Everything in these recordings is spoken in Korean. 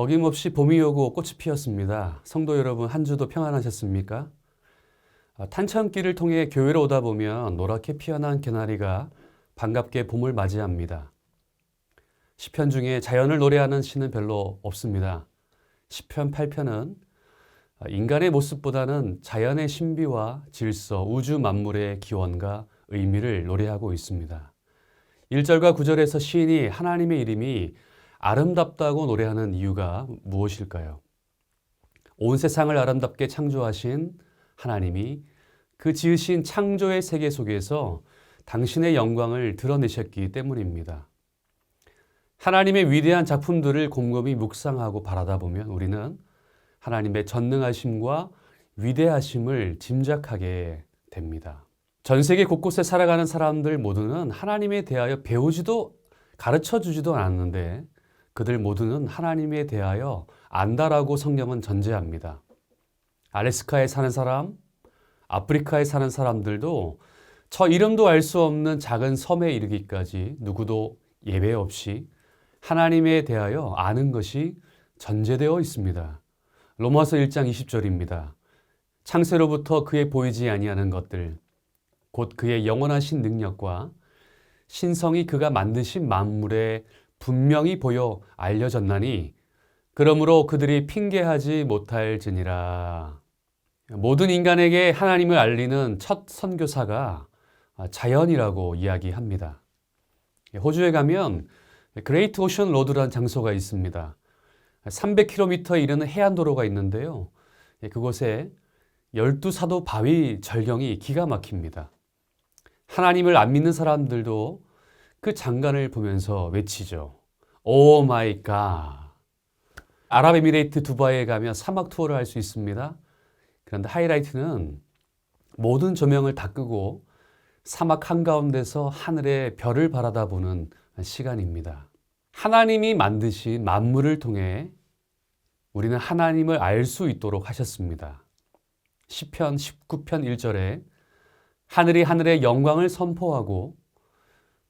어김없이 봄이 오고 꽃이 피었습니다. 성도 여러분, 한 주도 평안하셨습니까? 탄천길을 통해 교회로 오다 보면 노랗게 피어난 개나리가 반갑게 봄을 맞이합니다. 시편 중에 자연을 노래하는 시는 별로 없습니다. 시편 8편은 인간의 모습보다는 자연의 신비와 질서, 우주 만물의 기원과 의미를 노래하고 있습니다. 1절과 9절에서 시인이 하나님의 이름이 아름답다고 노래하는 이유가 무엇일까요? 온 세상을 아름답게 창조하신 하나님이 그 지으신 창조의 세계 속에서 당신의 영광을 드러내셨기 때문입니다. 하나님의 위대한 작품들을 곰곰이 묵상하고 바라다 보면 우리는 하나님의 전능하심과 위대하심을 짐작하게 됩니다. 전 세계 곳곳에 살아가는 사람들 모두는 하나님에 대하여 배우지도 가르쳐 주지도 않았는데 그들 모두는 하나님에 대하여 안다라고 성경은 전제합니다. 알래스카에 사는 사람, 아프리카에 사는 사람들도 저 이름도 알 수 없는 작은 섬에 이르기까지 누구도 예외 없이 하나님에 대하여 아는 것이 전제되어 있습니다. 로마서 1장 20절입니다. 창세로부터 그의 보이지 아니하는 것들, 곧 그의 영원하신 능력과 신성이 그가 만드신 만물에 분명히 보여 알려졌나니 그러므로 그들이 핑계하지 못할지니라. 모든 인간에게 하나님을 알리는 첫 선교사가 자연이라고 이야기합니다. 호주에 가면 그레이트 오션 로드라는 장소가 있습니다. 300km에 이르는 해안도로가 있는데요. 그곳에 12사도 바위 절경이 기가 막힙니다. 하나님을 안 믿는 사람들도 그 장관을 보면서 외치죠. 오 마이 갓. 아랍에미레이트 두바이에 가면 사막 투어를 할 수 있습니다. 그런데 하이라이트는 모든 조명을 다 끄고 사막 한가운데서 하늘의 별을 바라다 보는 시간입니다. 하나님이 만드신 만물을 통해 우리는 하나님을 알 수 있도록 하셨습니다. 시편 19편 1절에 하늘이 하늘의 영광을 선포하고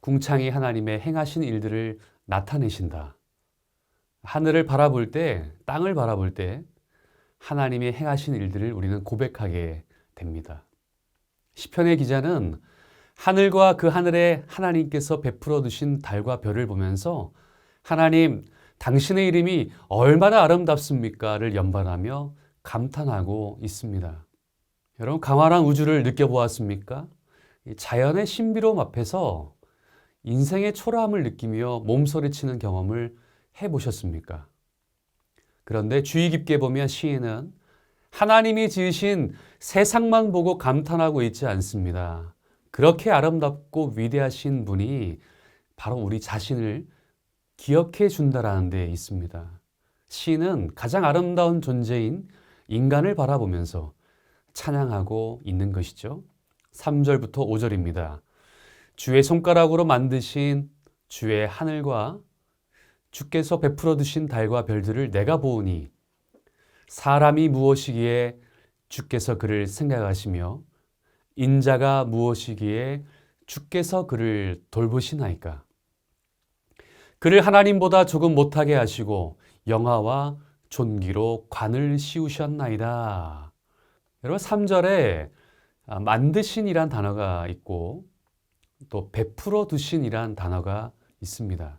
궁창이 하나님의 행하신 일들을 나타내신다. 하늘을 바라볼 때, 땅을 바라볼 때 하나님의 행하신 일들을 우리는 고백하게 됩니다. 시편의 기자는 하늘과 그 하늘에 하나님께서 베풀어 두신 달과 별을 보면서 하나님, 당신의 이름이 얼마나 아름답습니까를 연발하며 감탄하고 있습니다. 여러분, 광활한 우주를 느껴보았습니까? 자연의 신비로움 앞에서 인생의 초라함을 느끼며 몸서리치는 경험을 해보셨습니까? 그런데 주의 깊게 보면 시인은 하나님이 지으신 세상만 보고 감탄하고 있지 않습니다. 그렇게 아름답고 위대하신 분이 바로 우리 자신을 기억해 준다라는 데 있습니다. 시인은 가장 아름다운 존재인 인간을 바라보면서 찬양하고 있는 것이죠. 3절부터 5절입니다. 주의 손가락으로 만드신 주의 하늘과 주께서 베풀어 두신 달과 별들을 내가 보오니 사람이 무엇이기에 주께서 그를 생각하시며 인자가 무엇이기에 주께서 그를 돌보시나이까. 그를 하나님보다 조금 못하게 하시고 영화와 존귀로 관을 씌우셨나이다. 여러분 3절에 만드신이란 단어가 있고 또 베풀어 두신이란 단어가 있습니다.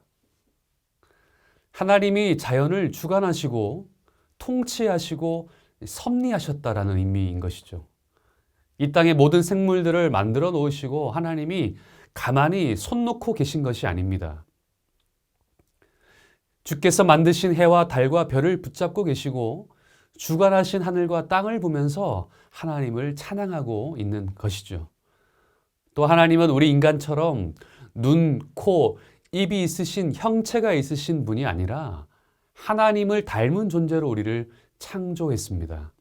하나님이 자연을 주관하시고 통치하시고 섭리하셨다라는 의미인 것이죠. 이 땅의 모든 생물들을 만들어 놓으시고 하나님이 가만히 손 놓고 계신 것이 아닙니다. 주께서 만드신 해와 달과 별을 붙잡고 계시고 주관하신 하늘과 땅을 보면서 하나님을 찬양하고 있는 것이죠. 또 하나님은 우리 인간처럼 눈, 코, 입이 있으신 형체가 있으신 분이 아니라 하나님을 닮은 존재로 우리를 창조했습니다.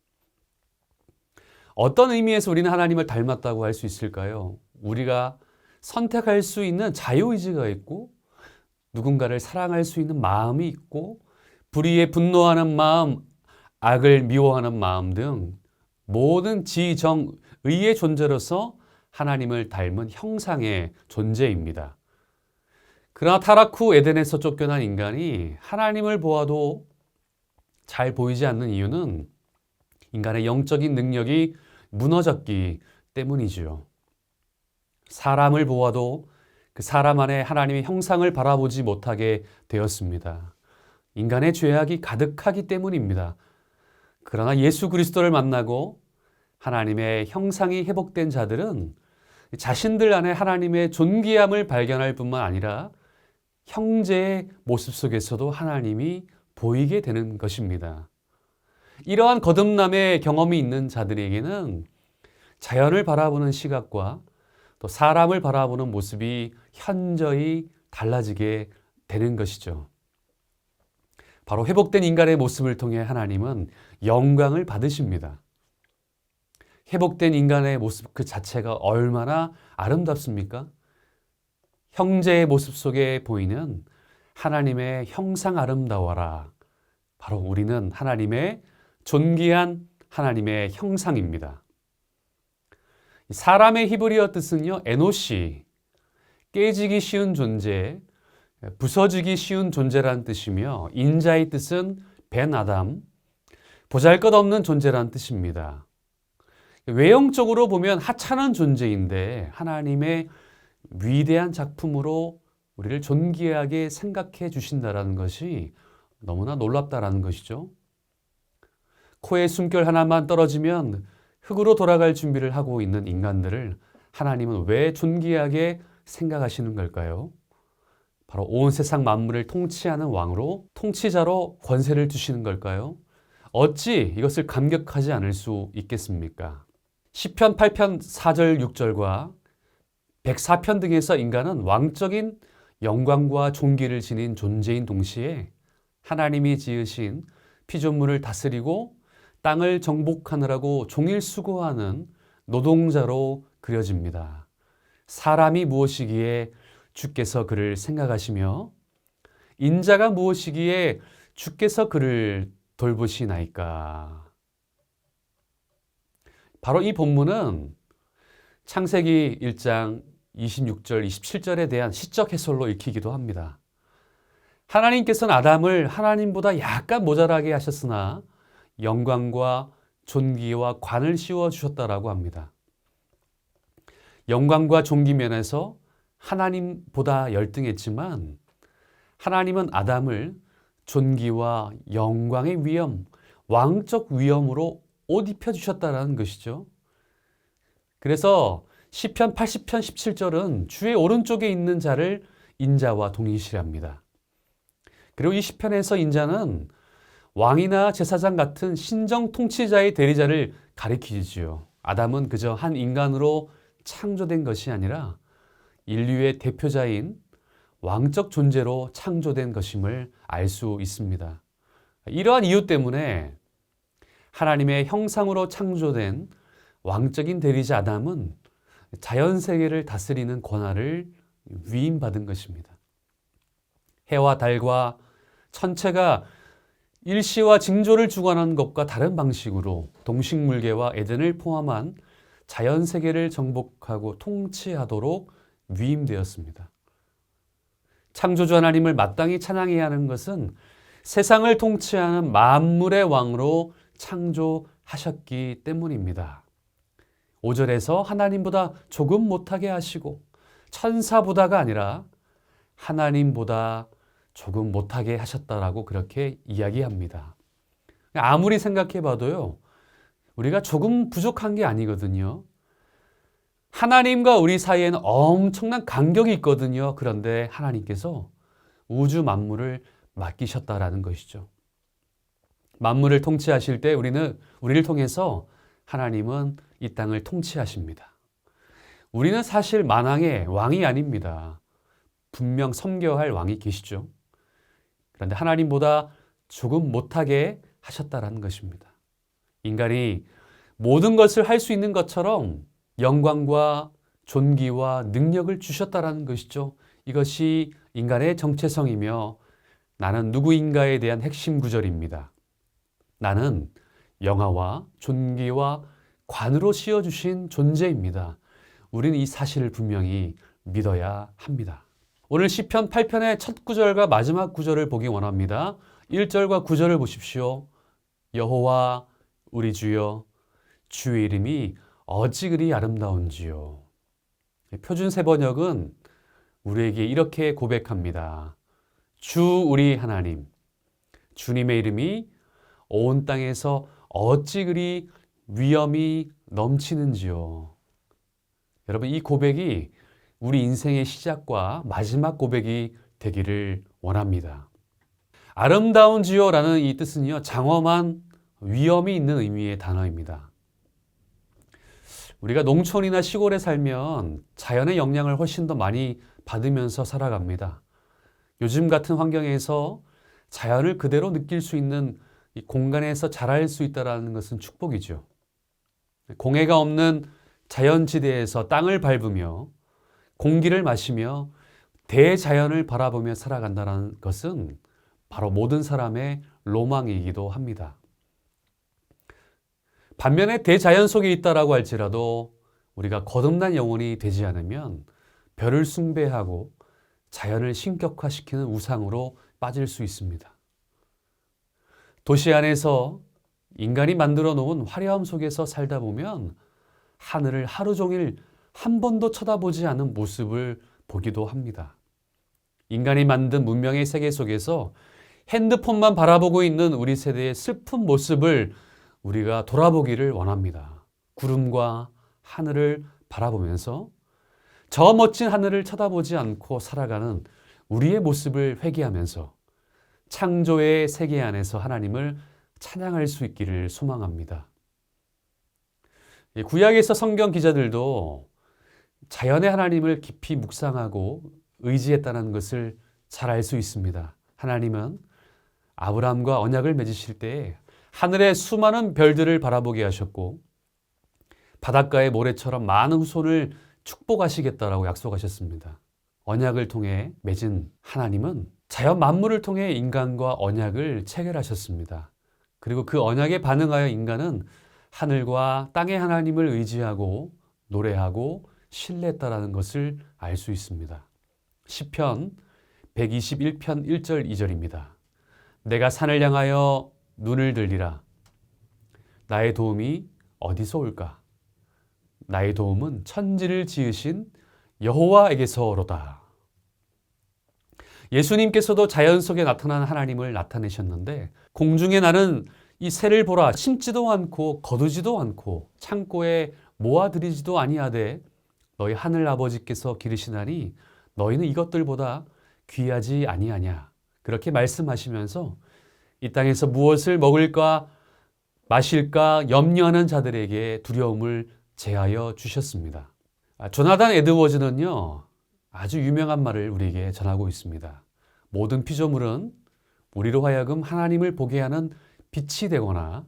어떤 의미에서 우리는 하나님을 닮았다고 할 수 있을까요? 우리가 선택할 수 있는 자유의지가 있고 누군가를 사랑할 수 있는 마음이 있고 불의에 분노하는 마음, 악을 미워하는 마음 등 모든 지정의의 존재로서 하나님을 닮은 형상의 존재입니다. 그러나 타락 후 에덴에서 쫓겨난 인간이 하나님을 보아도 잘 보이지 않는 이유는 인간의 영적인 능력이 무너졌기 때문이지요. 사람을 보아도 그 사람 안에 하나님의 형상을 바라보지 못하게 되었습니다. 인간의 죄악이 가득하기 때문입니다. 그러나 예수 그리스도를 만나고 하나님의 형상이 회복된 자들은 자신들 안에 하나님의 존귀함을 발견할 뿐만 아니라 형제의 모습 속에서도 하나님이 보이게 되는 것입니다. 이러한 거듭남의 경험이 있는 자들에게는 자연을 바라보는 시각과 또 사람을 바라보는 모습이 현저히 달라지게 되는 것이죠. 바로 회복된 인간의 모습을 통해 하나님은 영광을 받으십니다. 회복된 인간의 모습 그 자체가 얼마나 아름답습니까? 형제의 모습 속에 보이는 하나님의 형상 아름다워라. 바로 우리는 하나님의 존귀한 하나님의 형상입니다. 사람의 히브리어 뜻은요, 에노시, 깨지기 쉬운 존재, 부서지기 쉬운 존재란 뜻이며 인자의 뜻은 벤 아담, 보잘것없는 존재란 뜻입니다. 외형적으로 보면 하찮은 존재인데 하나님의 위대한 작품으로 우리를 존귀하게 생각해 주신다는 것이 너무나 놀랍다라는 것이죠. 코에 숨결 하나만 떨어지면 흙으로 돌아갈 준비를 하고 있는 인간들을 하나님은 왜 존귀하게 생각하시는 걸까요? 바로 온 세상 만물을 통치하는 왕으로, 통치자로 권세를 주시는 걸까요? 어찌 이것을 감격하지 않을 수 있겠습니까? 시편 8편 4절 6절과 104편 등에서 인간은 왕적인 영광과 존귀를 지닌 존재인 동시에 하나님이 지으신 피조물을 다스리고 땅을 정복하느라고 종일 수고하는 노동자로 그려집니다. 사람이 무엇이기에 주께서 그를 생각하시며 인자가 무엇이기에 주께서 그를 돌보시나이까. 바로 이 본문은 창세기 1장 26절, 27절에 대한 시적 해설로 읽히기도 합니다. 하나님께서는 아담을 하나님보다 약간 모자라게 하셨으나 영광과 존귀와 관을 씌워 주셨다라고 합니다. 영광과 존귀 면에서 하나님보다 열등했지만 하나님은 아담을 존귀와 영광의 위엄, 왕적 위엄으로 옷 입혀주셨다는 것이죠. 그래서 시편 80편 17절은 주의 오른쪽에 있는 자를 인자와 동일시합니다. 그리고 이 시편에서 인자는 왕이나 제사장 같은 신정 통치자의 대리자를 가리키지요. 아담은 그저 한 인간으로 창조된 것이 아니라 인류의 대표자인 왕적 존재로 창조된 것임을 알 수 있습니다. 이러한 이유 때문에 하나님의 형상으로 창조된 왕적인 대리자 아담은 자연세계를 다스리는 권한을 위임받은 것입니다. 해와 달과 천체가 일시와 징조를 주관하는 것과 다른 방식으로 동식물계와 에덴을 포함한 자연세계를 정복하고 통치하도록 위임되었습니다. 창조주 하나님을 마땅히 찬양해야 하는 것은 세상을 통치하는 만물의 왕으로 창조하셨기 때문입니다. 5절에서 하나님보다 조금 못하게 하시고 천사보다가 아니라 하나님보다 조금 못하게 하셨다라고 그렇게 이야기합니다. 아무리 생각해 봐도요, 우리가 조금 부족한 게 아니거든요. 하나님과 우리 사이에는 엄청난 간격이 있거든요. 그런데 하나님께서 우주 만물을 맡기셨다라는 것이죠. 만물을 통치하실 때 우리를 통해서 하나님은 이 땅을 통치하십니다. 우리는 사실 만왕의 왕이 아닙니다. 분명 섬겨야 할 왕이 계시죠. 그런데 하나님보다 조금 못하게 하셨다라는 것입니다. 인간이 모든 것을 할 수 있는 것처럼 영광과 존귀와 능력을 주셨다라는 것이죠. 이것이 인간의 정체성이며 나는 누구인가에 대한 핵심 구절입니다. 나는 영화와 존귀와 관으로 씌워주신 존재입니다. 우리는 이 사실을 분명히 믿어야 합니다. 오늘 시편 8편의 첫 구절과 마지막 구절을 보기 원합니다. 1절과 9절을 보십시오. 여호와 우리 주여 주의 이름이 어찌 그리 아름다운지요. 표준 세번역은 우리에게 이렇게 고백합니다. 주 우리 하나님, 주님의 이름이 온 땅에서 어찌 그리 위엄이 넘치는지요. 여러분, 이 고백이 우리 인생의 시작과 마지막 고백이 되기를 원합니다. 아름다운지요라는 이 뜻은요, 장엄한 위엄이 있는 의미의 단어입니다. 우리가 농촌이나 시골에 살면 자연의 영향을 훨씬 더 많이 받으면서 살아갑니다. 요즘 같은 환경에서 자연을 그대로 느낄 수 있는 이 공간에서 자랄 수 있다는 것은 축복이죠. 공해가 없는 자연지대에서 땅을 밟으며 공기를 마시며 대자연을 바라보며 살아간다는 것은 바로 모든 사람의 로망이기도 합니다. 반면에 대자연 속에 있다라고 할지라도 우리가 거듭난 영혼이 되지 않으면 별을 숭배하고 자연을 신격화시키는 우상으로 빠질 수 있습니다. 도시 안에서 인간이 만들어 놓은 화려함 속에서 살다 보면 하늘을 하루 종일 한 번도 쳐다보지 않은 모습을 보기도 합니다. 인간이 만든 문명의 세계 속에서 핸드폰만 바라보고 있는 우리 세대의 슬픈 모습을 우리가 돌아보기를 원합니다. 구름과 하늘을 바라보면서 저 멋진 하늘을 쳐다보지 않고 살아가는 우리의 모습을 회개하면서 창조의 세계 안에서 하나님을 찬양할 수 있기를 소망합니다. 구약에서 성경 기자들도 자연의 하나님을 깊이 묵상하고 의지했다는 것을 잘 알 수 있습니다. 하나님은 아브라함과 언약을 맺으실 때 하늘의 수많은 별들을 바라보게 하셨고 바닷가의 모래처럼 많은 후손을 축복하시겠다라고 약속하셨습니다. 언약을 통해 맺은 하나님은 자연 만물을 통해 인간과 언약을 체결하셨습니다. 그리고 그 언약에 반응하여 인간은 하늘과 땅의 하나님을 의지하고 노래하고 신뢰했다라는 것을 알 수 있습니다. 시편 121편 1절 2절입니다. 내가 산을 향하여 눈을 들리라. 나의 도움이 어디서 올까? 나의 도움은 천지를 지으신 여호와에게서로다. 예수님께서도 자연 속에 나타난 하나님을 나타내셨는데 공중에 나는 이 새를 보라. 심지도 않고 거두지도 않고 창고에 모아들이지도 아니하되 너희 하늘 아버지께서 기르시나니 너희는 이것들보다 귀하지 아니하냐. 그렇게 말씀하시면서 이 땅에서 무엇을 먹을까 마실까 염려하는 자들에게 두려움을 제하여 주셨습니다. 조나단 에드워즈는요, 아주 유명한 말을 우리에게 전하고 있습니다. 모든 피조물은 우리로 하여금 하나님을 보게 하는 빛이 되거나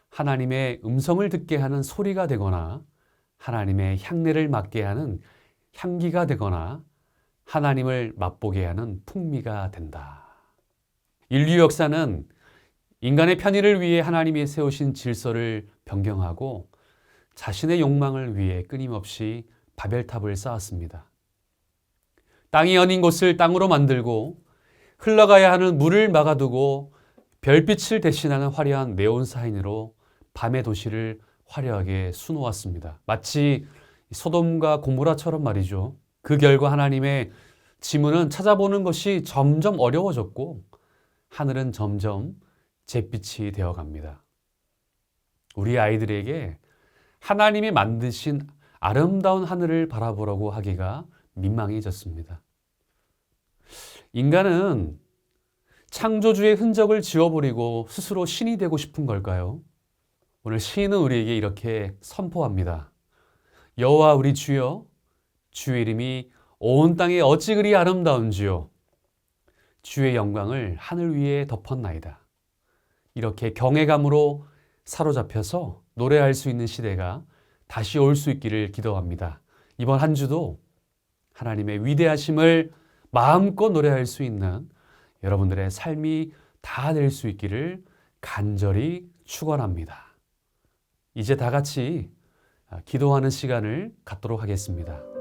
하나님의 음성을 듣게 하는 소리가 되거나 하나님의 향내를 맡게 하는 향기가 되거나 하나님을 맛보게 하는 풍미가 된다. 인류 역사는 인간의 편의를 위해 하나님이 세우신 질서를 변경하고 자신의 욕망을 위해 끊임없이 바벨탑을 쌓았습니다. 땅이 아닌 곳을 땅으로 만들고 흘러가야 하는 물을 막아두고 별빛을 대신하는 화려한 네온사인으로 밤의 도시를 화려하게 수놓았습니다. 마치 소돔과 고모라처럼 말이죠. 그 결과 하나님의 지문은 찾아보는 것이 점점 어려워졌고 하늘은 점점 잿빛이 되어갑니다. 우리 아이들에게 하나님이 만드신 아름다운 하늘을 바라보라고 하기가 민망해졌습니다. 인간은 창조주의 흔적을 지워버리고 스스로 신이 되고 싶은 걸까요? 오늘 시인은 우리에게 이렇게 선포합니다. 여호와 우리 주여, 주의 이름이 온 땅에 어찌 그리 아름다운지요. 주의 영광을 하늘 위에 덮었나이다. 이렇게 경외감으로 사로잡혀서 노래할 수 있는 시대가 다시 올 수 있기를 기도합니다. 이번 한 주도 하나님의 위대하심을 마음껏 노래할 수 있는 여러분들의 삶이 다 될 수 있기를 간절히 축원합니다. 이제 다 같이 기도하는 시간을 갖도록 하겠습니다.